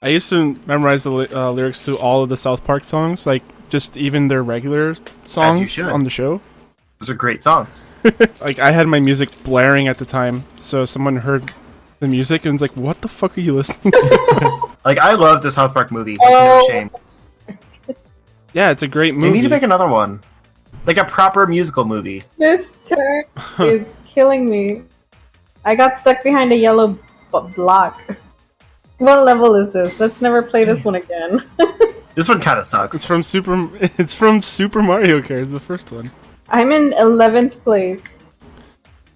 I used to memorize the lyrics to all of the South Park songs, like just even their regular songs on the show. Those are great songs. Like I had my music blaring at the time, so someone heard the music and was like, "What the fuck are you listening to?" Like I love the South Park movie. No shame. Yeah, it's a great movie. They need to make another one, like a proper musical movie. This turn is killing me. I got stuck behind a yellow block. What level is this? Let's never play this one again. This one kind of sucks. It's from Super Mario Kart, the first one. I'm in 11th place.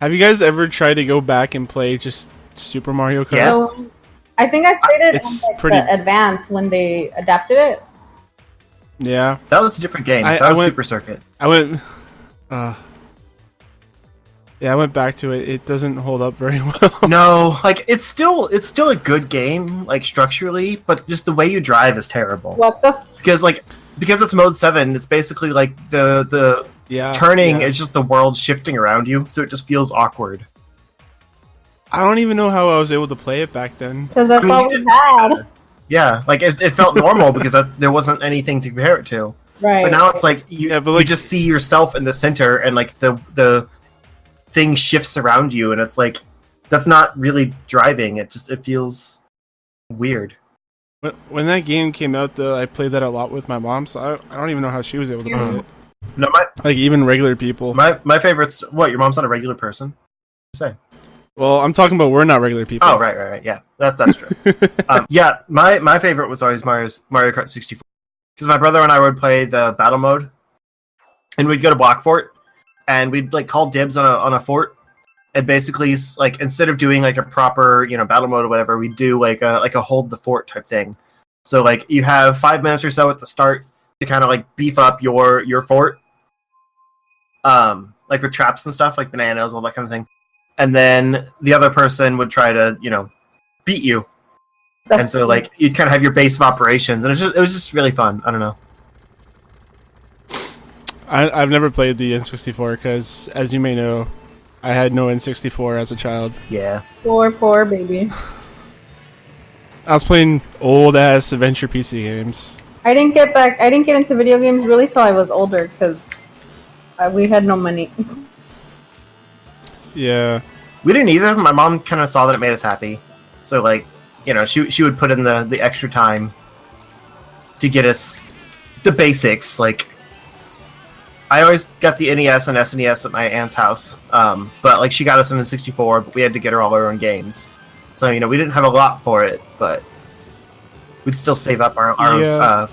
Have you guys ever tried to go back and play just Super Mario Kart? Yeah. So, I think I played it It's on pretty- the Advance when they adapted it. Yeah. That was a different game. That was Super Circuit. I went back to it. It doesn't hold up very well. No, like it's still a good game, like structurally, but just the way you drive is terrible. What the Because it's mode 7, it's basically like the turning is just the world shifting around you, so it just feels awkward. I don't even know how I was able to play it back then. Because that's all we had. Yeah, like it felt normal because there wasn't anything to compare it to. Right. But now it's like you just see yourself in the center, and like the thing shifts around you, and it's like that's not really driving. It feels weird. When that game came out, though, I played that a lot with my mom, so I don't even know how she was able to play it. No, like even regular people. My favorite's what? Your mom's not a regular person? Say. Well, I'm talking about we're not regular people. Oh, right. Yeah, that's true. Yeah, my favorite was always Mario Kart 64 because my brother and I would play the battle mode, and we'd go to Block Fort, and we'd like call dibs on a fort, and basically like instead of doing like a proper battle mode or whatever, we'd do like a hold the fort type thing. So like you have 5 minutes or so at the start to kind of like beef up your fort, like with traps and stuff like bananas, all that kind of thing. And then the other person would try to, beat you. And so, like, you'd kind of have your base of operations, and it was just really fun. I don't know. I've never played the N64 because, as you may know, I had no N64 as a child. Yeah. Poor baby. I was playing old-ass adventure PC games. I didn't get into video games really till I was older because we had no money. Yeah. We didn't either. My mom kind of saw that it made us happy. So, like, she would put in the extra time to get us the basics. Like, I always got the NES and SNES at my aunt's house. But, like, she got us in the 64, but we had to get her all our own games. So, we didn't have a lot for it, but we'd still save up our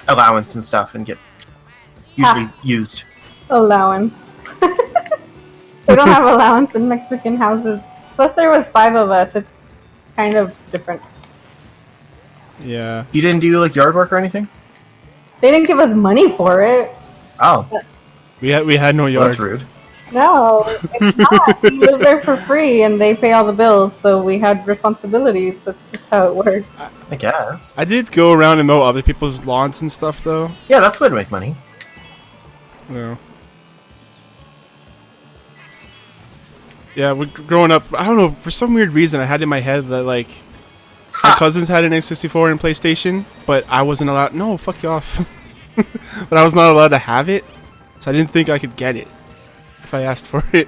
allowance and stuff and get usually used. Allowance. We don't have allowance in Mexican houses. Plus, there was 5 of us. It's kind of different. Yeah. You didn't do like yard work or anything? They didn't give us money for it. Oh. We had no yard. That's rude. No, it's not. We live there for free, and they pay all the bills, so we had responsibilities. That's just how it worked. I guess. I did go around and mow other people's lawns and stuff, though. Yeah, that's a way to make money. Yeah. Yeah, growing up, I don't know, for some weird reason, I had in my head that, like, my cousins had an N64 and PlayStation, but I wasn't allowed. No, fuck you off. But I was not allowed to have it, so I didn't think I could get it if I asked for it.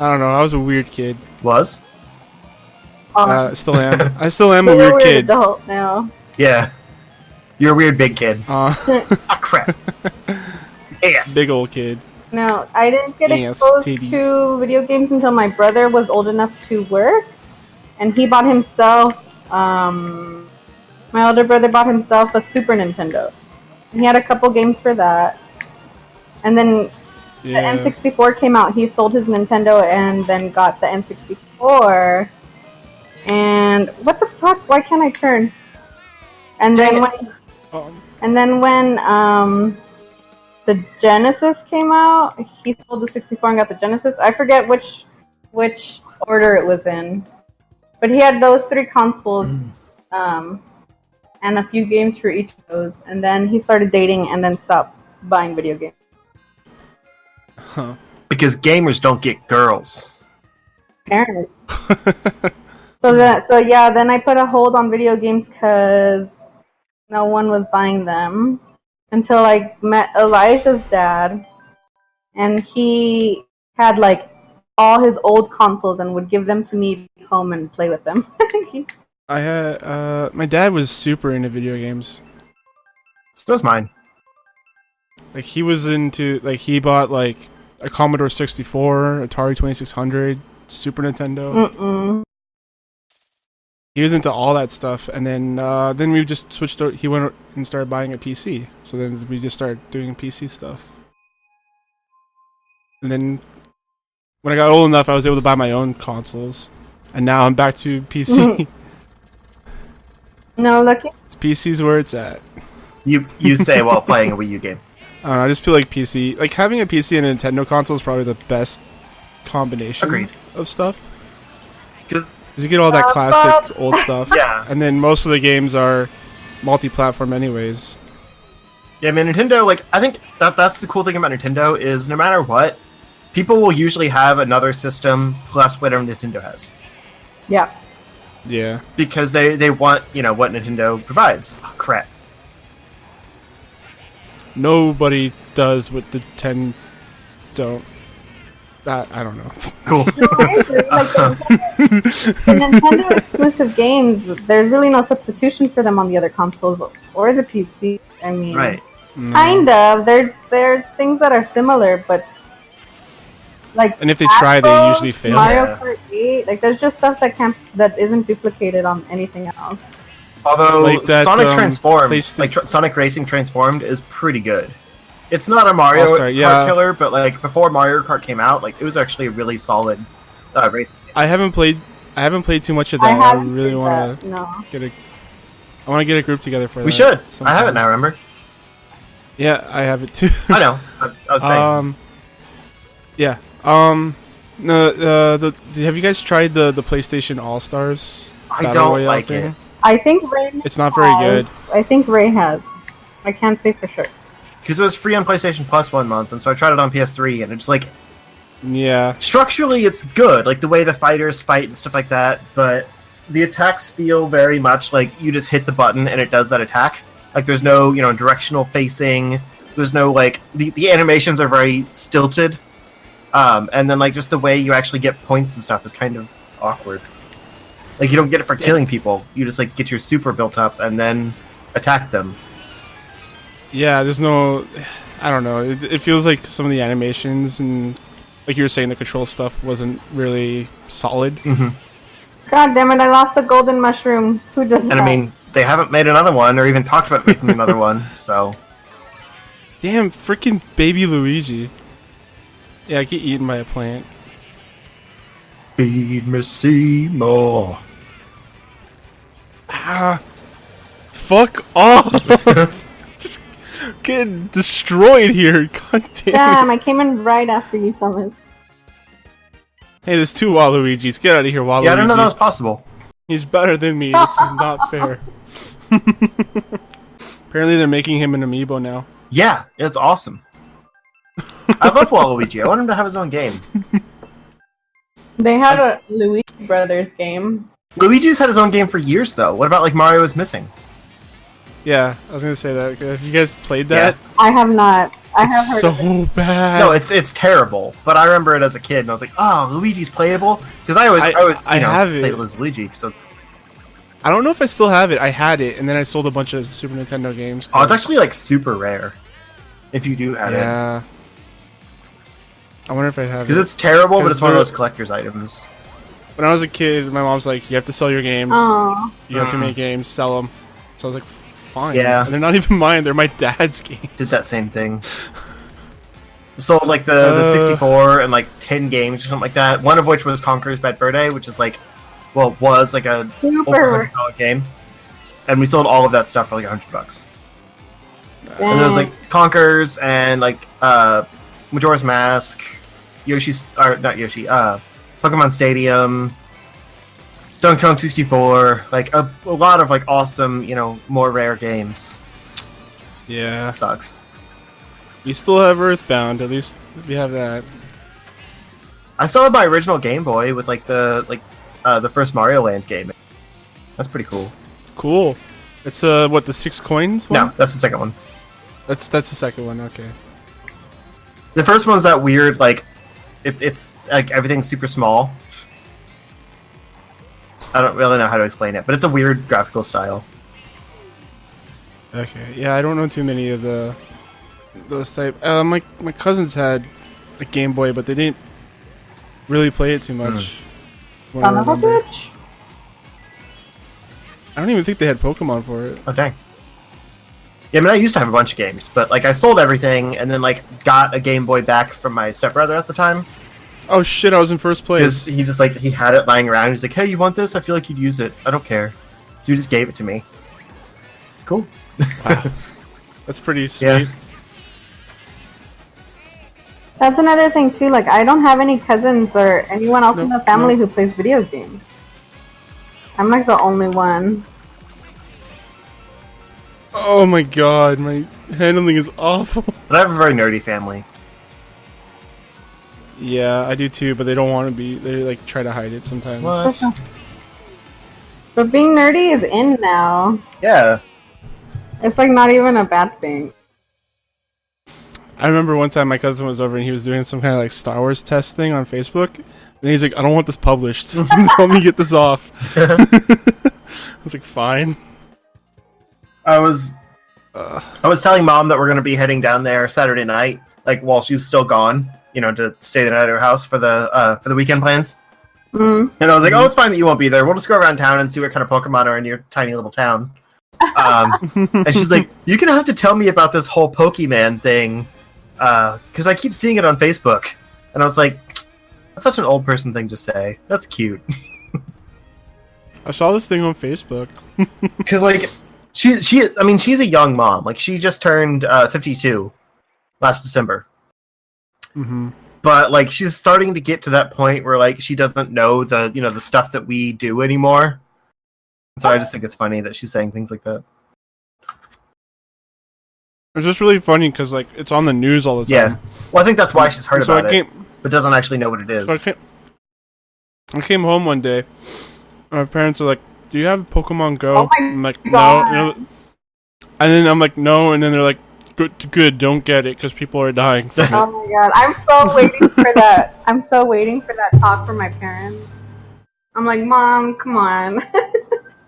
I don't know, I was a weird kid. Was? Still am. I still am a weird kid. Adult now. Yeah. You're a weird big kid. Ah, crap. Yes. Big old kid. No, I didn't get exposed to video games until my brother was old enough to work, and he bought himself. My older brother bought himself a Super Nintendo. And he had a couple games for that, and then the N64 came out. He sold his Nintendo and then got the N64. And what the fuck? Why can't I turn? And then when the Genesis came out, he sold the 64 and got the Genesis. I forget which order it was in. But he had those 3 consoles and a few games for each of those. And then he started dating and then stopped buying video games. Huh. Because gamers don't get girls. Apparently. Then I put a hold on video games because no one was buying them until I met Elijah's dad, and he had like all his old consoles and would give them to me to home and play with them. I had my dad was super into video games. So was mine. Like he was into he bought like a Commodore 64, Atari 2600, Super Nintendo. He was into all that stuff, and then we just switched. He went and started buying a PC. So then we just started doing PC stuff. And then when I got old enough, I was able to buy my own consoles, and now I'm back to PC. No, lucky. It's PC's where it's at. You say while playing a Wii U game. I don't know, I just feel like PC, like having a PC and a Nintendo console is probably the best combination of stuff. Because you get all that classic old stuff. Yeah. And then most of the games are multi-platform anyways. Yeah, I mean, Nintendo, like, I think that's the cool thing about Nintendo is no matter what, people will usually have another system plus whatever Nintendo has. Yeah. Yeah. Because they want, what Nintendo provides. Oh, crap. Nobody does what the 10 don't. I don't know. Cool. No, I agree. Like, the Nintendo exclusive games, there's really no substitution for them on the other consoles or the PC. I mean, right. Kind of. There's things that are similar, but like, and if they try, they usually fail. Mario Kart 8, like there's just stuff that isn't duplicated on anything else. Although like that, Sonic Transformed, Sonic Racing Transformed is pretty good. It's not a Mario Kart killer, but like before Mario Kart came out, like it was actually a really solid racing game. I haven't played too much of that. I really want to get a. I want to get a group together for that. We should. I have it now. Remember? Yeah, I have it too. I know. I was saying. Yeah. No. Have you guys tried the PlayStation All Stars? I don't like it. I think Ray. It's not very good. I think Ray has. I can't say for sure. Because it was free on PlayStation Plus 1 month, and so I tried it on PS3, and it's like... Yeah. Structurally, it's good, like the way the fighters fight and stuff like that, but the attacks feel very much like you just hit the button and it does that attack. Like, there's no, directional facing, there's no, like... The animations are very stilted, and then, like, just the way you actually get points and stuff is kind of awkward. Like, you don't get it for killing people, you just, like, get your super built up and then attack them. Yeah, there's no... I don't know. It feels like some of the animations and, like you were saying, the control stuff wasn't really solid. Mm-hmm. God damn it, I lost the golden mushroom. Who does that? And I mean, they haven't made another one or even talked about making another one, so... Damn, freaking baby Luigi. Yeah, I get eaten by a plant. Feed me Seymour. Ah. Fuck off! Just getting destroyed here. God damn. Damn, I came in right after you, Thomas. Hey, there's two Waluigis. Get out of here, Waluigi. Yeah, I didn't know that was possible. He's better than me. This is not fair. Apparently they're making him an amiibo now. Yeah, it's awesome. I love Waluigi. I want him to have his own game. They had a Luigi Brothers game. Luigi's had his own game for years, though. What about, like, Mario is Missing? Yeah, I was gonna say that. Have you guys played that? Yeah. I have not. I have heard so of it. bad. No, it's terrible. But I remember it as a kid, and I was like, "Oh, Luigi's playable." Because I always played as Luigi. So I don't know if I still have it. I had it, and then I sold a bunch of Super Nintendo games. Oh, it's actually like super rare. If you do have it. Yeah. I wonder if I have it. Because it's terrible, but it's one of those collector's items. When I was a kid, my mom's like, "You have to sell your games. Aww. You have to make games, sell them." So I was like, "Fine." Yeah. And they're not even mine; they're my dad's games. Did that same thing. Sold like the 64 and like 10 games or something like that. One of which was Conker's Bad Fur Day, which is like, well, was like a over $100 game, and we sold all of that stuff for like $100. And there was like Conker's and like Majora's Mask, Pokemon Stadium, Donkey Kong 64, like a lot of like awesome, more rare games. Yeah, that sucks. We still have Earthbound. At least we have that. I still have my original Game Boy with like the the first Mario Land game. That's pretty cool. Cool. It's what, the 6 coins one? No, that's the second one. That's the second one. Okay. The first one's that weird, like, it's like everything's super small. I don't really know how to explain it, but it's a weird graphical style. Okay. Yeah, I don't know too many of those type. My cousins had a Game Boy, but they didn't really play it too much. Son of a bitch. I don't even think they had Pokemon for it. Oh dang. Yeah, I mean, I used to have a bunch of games, but like I sold everything and then like got a Game Boy back from my stepbrother at the time. Oh shit! I was in first place. Because he just like he had it lying around. He's like, "Hey, you want this? I feel like you'd use it. I don't care." So he just gave it to me. Cool. Wow. That's pretty sweet. Yeah. That's another thing too. Like, I don't have any cousins or anyone else in the family who plays video games. I'm like the only one. Oh my god, my handling is awful. But I have a very nerdy family. Yeah, I do too, but they don't want to be. They like try to hide it sometimes. What? But being nerdy is in now. Yeah. It's like not even a bad thing. I remember one time my cousin was over and he was doing some kind of like Star Wars test thing on Facebook, and he's like, "I don't want this published. Help me get this off." I was like, "Fine." I was telling Mom that we're gonna be heading down there Saturday night, like while she's still gone, you know, to stay the night at her house for the weekend plans. Mm. And I was like, "Oh, it's fine that you won't be there. We'll just go around town and see what kind of Pokemon are in your tiny little town." And she's like, "You're gonna have to tell me about this whole Pokemon thing, because I keep seeing it on Facebook." And I was like, "That's such an old person thing to say. That's cute." I saw this thing on Facebook. Because like she is, I mean, she's a young mom. Like she just turned 52 last December. Mm-hmm. But like she's starting to get to that point where like she doesn't know the stuff that we do anymore. So I just think it's funny that she's saying things like that. It's just really funny because like it's on the news all the time. Yeah. Well, I think that's why she's heard So about it, but doesn't actually know what it is. So I came home one day. My parents are like, "Do you have Pokemon Go?" Oh my I'm like, God. "No." And then I'm like, "No," and then they're like, "Good, don't get it because people are dying from it." Oh my god, I'm so waiting for that. I'm so waiting for that talk from my parents. I'm like, Mom, come on.